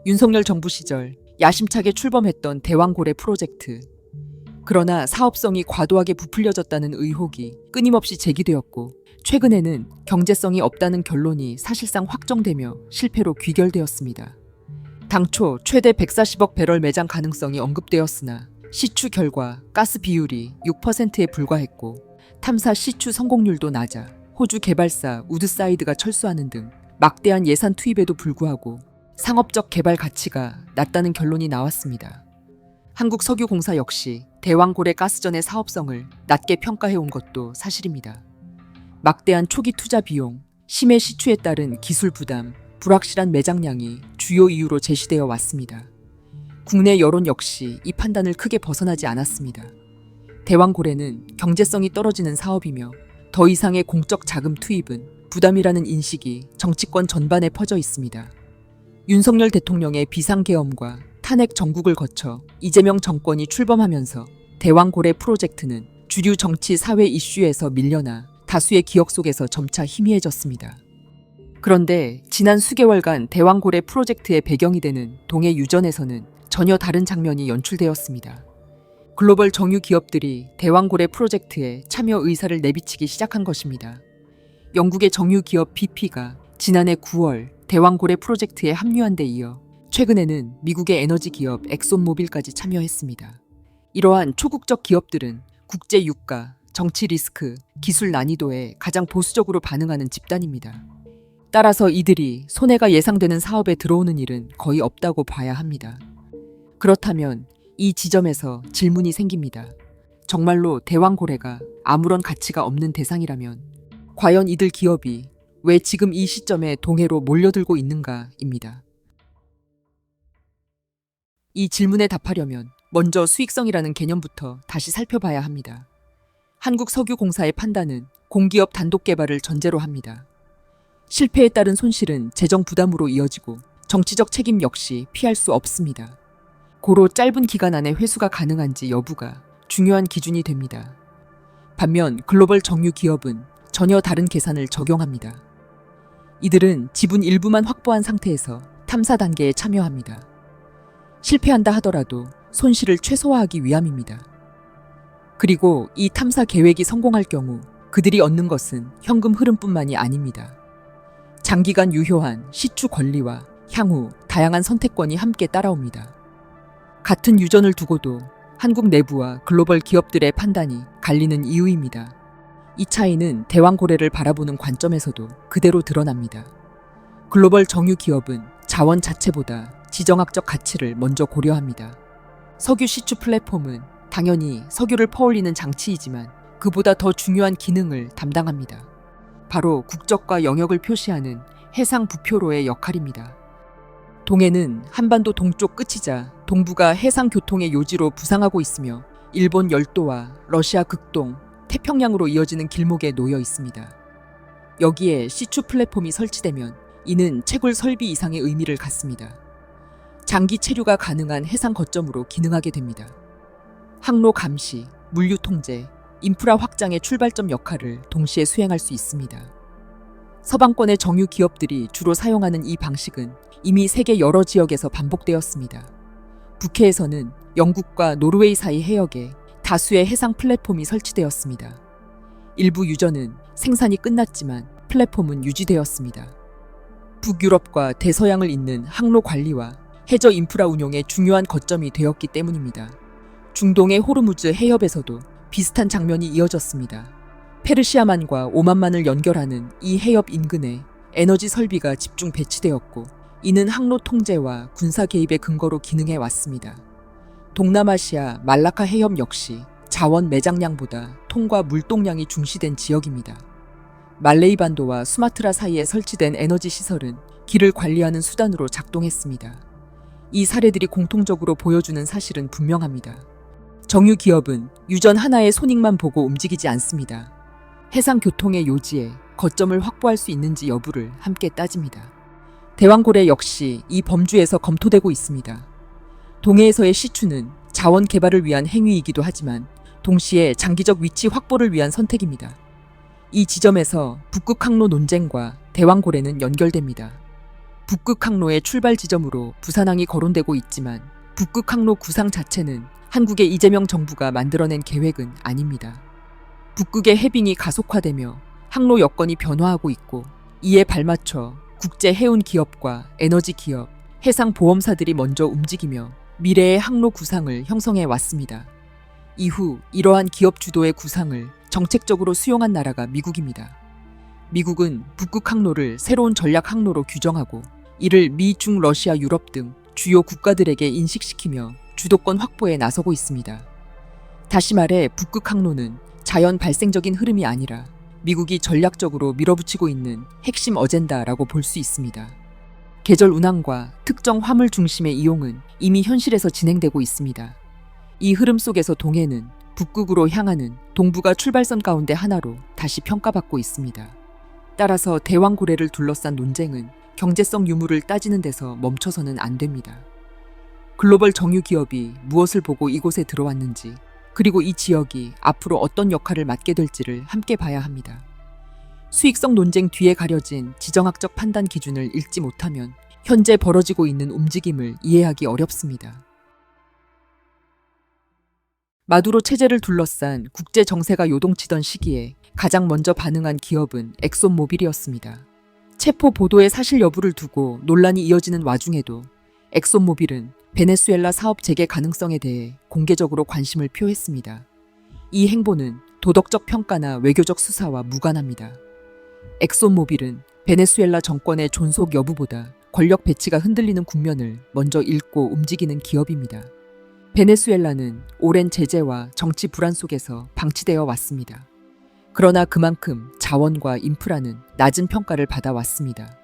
윤석열 정부 시절 야심차게 출범했던 대왕고래 프로젝트. 그러나 사업성이 과도하게 부풀려졌다는 의혹이 끊임없이 제기되었고, 최근에는 경제성이 없다는 결론이 사실상 확정되며 실패로 귀결되었습니다. 당초 최대 140억 배럴 매장 가능성이 언급되었으나 시추 결과 가스 비율이 6%에 불과했고, 탐사 시추 성공률도 낮아 호주 개발사 우드사이드가 철수하는 등 막대한 예산 투입에도 불구하고 상업적 개발 가치가 낮다는 결론이 나왔습니다. 한국석유공사 역시 대왕고래 가스전의 사업성을 낮게 평가해온 것도 사실입니다. 막대한 초기 투자 비용, 심해 시추에 따른 기술 부담, 불확실한 매장량이 주요 이유로 제시되어 왔습니다. 국내 여론 역시 이 판단을 크게 벗어나지 않았습니다. 대왕고래는 경제성이 떨어지는 사업이며 더 이상의 공적 자금 투입은 부담이라는 인식이 정치권 전반에 퍼져 있습니다. 윤석열 대통령의 비상계엄과 탄핵 정국을 거쳐 이재명 정권이 출범하면서 대왕고래 프로젝트는 주류 정치 사회 이슈에서 밀려나 다수의 기억 속에서 점차 희미해졌습니다. 그런데 지난 수개월간 대왕고래 프로젝트의 배경이 되는 동해 유전에서는 전혀 다른 장면이 연출되었습니다. 글로벌 정유 기업들이 대왕고래 프로젝트에 참여 의사를 내비치기 시작한 것입니다. 영국의 정유 기업 BP가 지난해 9월 대왕고래 프로젝트에 합류한 데 이어 최근에는 미국의 에너지 기업 엑손모빌까지 참여했습니다. 이러한 초국적 기업들은 국제 유가, 정치 리스크, 기술 난이도에 가장 보수적으로 반응하는 집단입니다. 따라서 이들이 손해가 예상되는 사업에 들어오는 일은 거의 없다고 봐야 합니다. 그렇다면 이 지점에서 질문이 생깁니다. 정말로 대왕고래가 아무런 가치가 없는 대상이라면 과연 이들 기업이 왜 지금 이 시점에 동해로 몰려들고 있는가입니다. 이 질문에 답하려면 먼저 수익성이라는 개념부터 다시 살펴봐야 합니다. 한국석유공사의 판단은 공기업 단독 개발을 전제로 합니다. 실패에 따른 손실은 재정 부담으로 이어지고 정치적 책임 역시 피할 수 없습니다. 고로 짧은 기간 안에 회수가 가능한지 여부가 중요한 기준이 됩니다. 반면 글로벌 정유 기업은 전혀 다른 계산을 적용합니다. 이들은 지분 일부만 확보한 상태에서 탐사 단계에 참여합니다. 실패한다 하더라도 손실을 최소화하기 위함입니다. 그리고 이 탐사 계획이 성공할 경우 그들이 얻는 것은 현금 흐름뿐만이 아닙니다. 장기간 유효한 시추 권리와 향후 다양한 선택권이 함께 따라옵니다. 같은 유전을 두고도 한국 내부와 글로벌 기업들의 판단이 갈리는 이유입니다. 이 차이는 대왕고래를 바라보는 관점에서도 그대로 드러납니다. 글로벌 정유 기업은 자원 자체보다 지정학적 가치를 먼저 고려합니다. 석유 시추 플랫폼은 당연히 석유를 퍼올리는 장치이지만 그보다 더 중요한 기능을 담당합니다. 바로 국적과 영역을 표시하는 해상 부표로의 역할입니다. 동해는 한반도 동쪽 끝이자 동부가 해상 교통의 요지로 부상하고 있으며 일본 열도와 러시아 극동, 태평양으로 이어지는 길목에 놓여 있습니다. 여기에 시추 플랫폼이 설치되면 이는 채굴 설비 이상의 의미를 갖습니다. 장기 체류가 가능한 해상 거점으로 기능하게 됩니다. 항로 감시, 물류 통제, 인프라 확장의 출발점 역할을 동시에 수행할 수 있습니다. 서방권의 정유 기업들이 주로 사용하는 이 방식은 이미 세계 여러 지역에서 반복되었습니다. 북해에서는 영국과 노르웨이 사이 해역에 다수의 해상 플랫폼이 설치되었습니다. 일부 유전은 생산이 끝났지만 플랫폼은 유지되었습니다. 북유럽과 대서양을 잇는 항로 관리와 해저 인프라 운용의 중요한 거점이 되었기 때문입니다. 중동의 호르무즈 해협에서도 비슷한 장면이 이어졌습니다. 페르시아만과 오만만을 연결하는 이 해협 인근에 에너지 설비가 집중 배치되었고 이는 항로 통제와 군사 개입의 근거로 기능해 왔습니다. 동남아시아 말라카 해협 역시 자원 매장량보다 통과 물동량이 중시된 지역입니다. 말레이 반도와 수마트라 사이에 설치된 에너지 시설은 길을 관리하는 수단으로 작동했습니다. 이 사례들이 공통적으로 보여주는 사실은 분명합니다. 정유 기업은 유전 하나의 손익만 보고 움직이지 않습니다. 해상 교통의 요지에 거점을 확보할 수 있는지 여부를 함께 따집니다. 대왕고래 역시 이 범주에서 검토되고 있습니다. 동해에서의 시추는 자원 개발을 위한 행위이기도 하지만 동시에 장기적 위치 확보를 위한 선택입니다. 이 지점에서 북극 항로 논쟁과 대왕고래는 연결됩니다. 북극 항로의 출발 지점으로 부산항이 거론되고 있지만 북극 항로 구상 자체는 한국의 이재명 정부가 만들어낸 계획은 아닙니다. 북극의 해빙이 가속화되며 항로 여건이 변화하고 있고 이에 발맞춰 국제 해운 기업과 에너지 기업, 해상 보험사들이 먼저 움직이며 미래의 항로 구상을 형성해 왔습니다. 이후 이러한 기업 주도의 구상을 정책적으로 수용한 나라가 미국입니다. 미국은 북극 항로를 새로운 전략 항로로 규정하고 이를 미, 중, 러시아, 유럽 등 주요 국가들에게 인식시키며 주도권 확보에 나서고 있습니다. 다시 말해 북극 항로는 자연 발생적인 흐름이 아니라 미국이 전략적으로 밀어붙이고 있는 핵심 어젠다라고 볼 수 있습니다. 계절 운항과 특정 화물 중심의 이용은 이미 현실에서 진행되고 있습니다. 이 흐름 속에서 동해는 북극으로 향하는 동북아 출발선 가운데 하나로 다시 평가받고 있습니다. 따라서 대왕고래를 둘러싼 논쟁은 경제성 유무를 따지는 데서 멈춰서는 안 됩니다. 글로벌 정유 기업이 무엇을 보고 이곳에 들어왔는지, 그리고 이 지역이 앞으로 어떤 역할을 맡게 될지를 함께 봐야 합니다. 수익성 논쟁 뒤에 가려진 지정학적 판단 기준을 읽지 못하면 현재 벌어지고 있는 움직임을 이해하기 어렵습니다. 마두로 체제를 둘러싼 국제 정세가 요동치던 시기에 가장 먼저 반응한 기업은 엑손모빌이었습니다. 체포 보도의 사실 여부를 두고 논란이 이어지는 와중에도 엑손모빌은 베네수엘라 사업 재개 가능성에 대해 공개적으로 관심을 표했습니다. 이 행보는 도덕적 평가나 외교적 수사와 무관합니다. 엑손모빌은 베네수엘라 정권의 존속 여부보다 권력 배치가 흔들리는 국면을 먼저 읽고 움직이는 기업입니다. 베네수엘라는 오랜 제재와 정치 불안 속에서 방치되어 왔습니다. 그러나 그만큼 자원과 인프라는 낮은 평가를 받아왔습니다.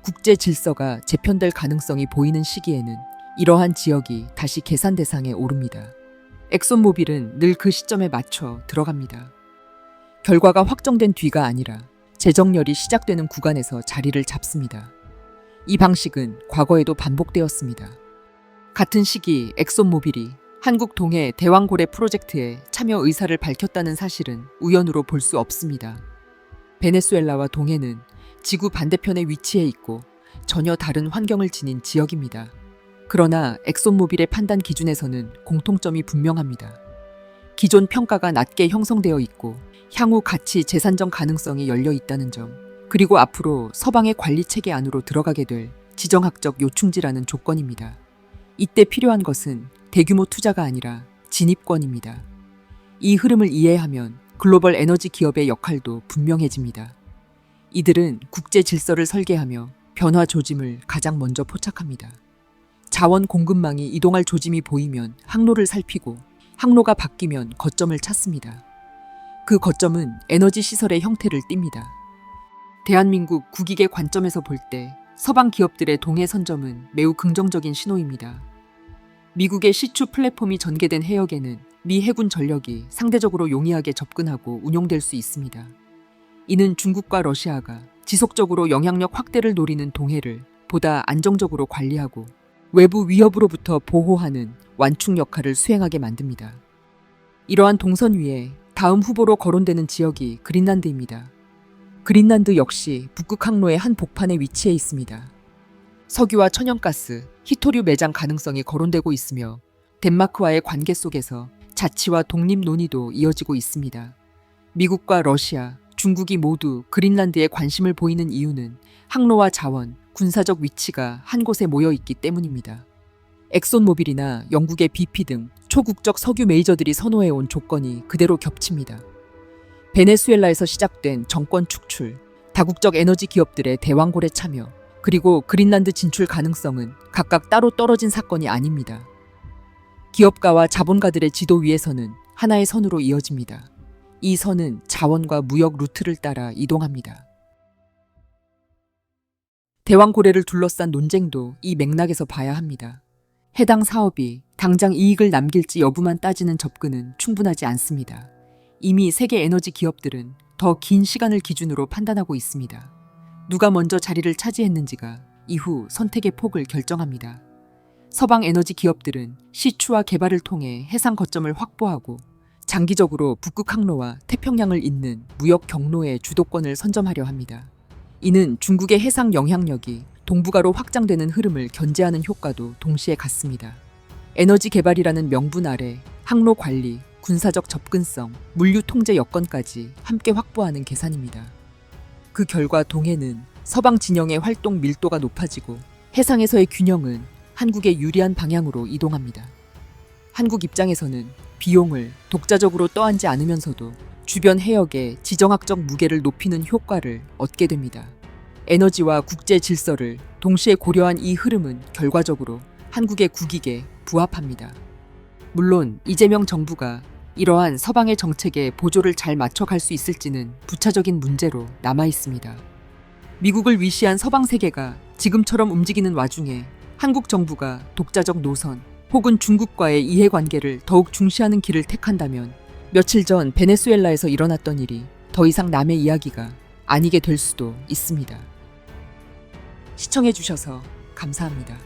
국제 질서가 재편될 가능성이 보이는 시기에는 이러한 지역이 다시 계산 대상에 오릅니다. 엑손모빌은 늘 그 시점에 맞춰 들어갑니다. 결과가 확정된 뒤가 아니라 재정렬이 시작되는 구간에서 자리를 잡습니다. 이 방식은 과거에도 반복되었습니다. 같은 시기 엑손모빌이 한국 동해 대왕고래 프로젝트에 참여 의사를 밝혔다는 사실은 우연으로 볼 수 없습니다. 베네수엘라와 동해는 지구 반대편에 위치해 있고 전혀 다른 환경을 지닌 지역입니다. 그러나 엑손모빌의 판단 기준에서는 공통점이 분명합니다. 기존 평가가 낮게 형성되어 있고 향후 가치 재산정 가능성이 열려 있다는 점, 그리고 앞으로 서방의 관리 체계 안으로 들어가게 될 지정학적 요충지라는 조건입니다. 이때 필요한 것은 대규모 투자가 아니라 진입권입니다. 이 흐름을 이해하면 글로벌 에너지 기업의 역할도 분명해집니다. 이들은 국제 질서를 설계하며 변화 조짐을 가장 먼저 포착합니다. 자원 공급망이 이동할 조짐이 보이면 항로를 살피고 항로가 바뀌면 거점을 찾습니다. 그 거점은 에너지 시설의 형태를 띱니다. 대한민국 국익의 관점에서 볼 때 서방 기업들의 동해 선점은 매우 긍정적인 신호입니다. 미국의 시추 플랫폼이 전개된 해역에는 미 해군 전력이 상대적으로 용이하게 접근하고 운용될 수 있습니다. 이는 중국과 러시아가 지속적으로 영향력 확대를 노리는 동해를 보다 안정적으로 관리하고 외부 위협으로부터 보호하는 완충 역할을 수행하게 만듭니다. 이러한 동선 위에 다음 후보로 거론되는 지역이 그린란드입니다. 그린란드 역시 북극 항로의 한 복판에 위치해 있습니다. 석유와 천연가스, 히토류 매장 가능성이 거론되고 있으며 덴마크와의 관계 속에서 자치와 독립 논의도 이어지고 있습니다. 미국과 러시아, 중국이 모두 그린란드에 관심을 보이는 이유는 항로와 자원, 군사적 위치가 한 곳에 모여 있기 때문입니다. 엑손모빌이나 영국의 BP 등 초국적 석유 메이저들이 선호해온 조건이 그대로 겹칩니다. 베네수엘라에서 시작된 정권 축출, 다국적 에너지 기업들의 대왕고래 참여, 그리고 그린란드 진출 가능성은 각각 따로 떨어진 사건이 아닙니다. 기업가와 자본가들의 지도 위에서는 하나의 선으로 이어집니다. 이 선은 자원과 무역 루트를 따라 이동합니다. 대왕고래를 둘러싼 논쟁도 이 맥락에서 봐야 합니다. 해당 사업이 당장 이익을 남길지 여부만 따지는 접근은 충분하지 않습니다. 이미 세계 에너지 기업들은 더 긴 시간을 기준으로 판단하고 있습니다. 누가 먼저 자리를 차지했는지가 이후 선택의 폭을 결정합니다. 서방 에너지 기업들은 시추와 개발을 통해 해상 거점을 확보하고 장기적으로 북극 항로와 태평양을 잇는 무역 경로의 주도권을 선점하려 합니다. 이는 중국의 해상 영향력이 동북아로 확장되는 흐름을 견제하는 효과도 동시에 같습니다. 에너지 개발이라는 명분 아래 항로 관리, 군사적 접근성, 물류 통제 여건까지 함께 확보하는 계산입니다. 그 결과 동해는 서방 진영의 활동 밀도가 높아지고 해상에서의 균형은 한국에 유리한 방향으로 이동합니다. 한국 입장에서는 비용을 독자적으로 떠안지 않으면서도 주변 해역의 지정학적 무게를 높이는 효과를 얻게 됩니다. 에너지와 국제 질서를 동시에 고려한 이 흐름은 결과적으로 한국의 국익에 부합합니다. 물론 이재명 정부가 이러한 서방의 정책에 보조를 잘 맞춰갈 수 있을지는 부차적인 문제로 남아 있습니다. 미국을 위시한 서방 세계가 지금처럼 움직이는 와중에 한국 정부가 독자적 노선 혹은 중국과의 이해관계를 더욱 중시하는 길을 택한다면 며칠 전 베네수엘라에서 일어났던 일이 더 이상 남의 이야기가 아니게 될 수도 있습니다. 시청해주셔서 감사합니다.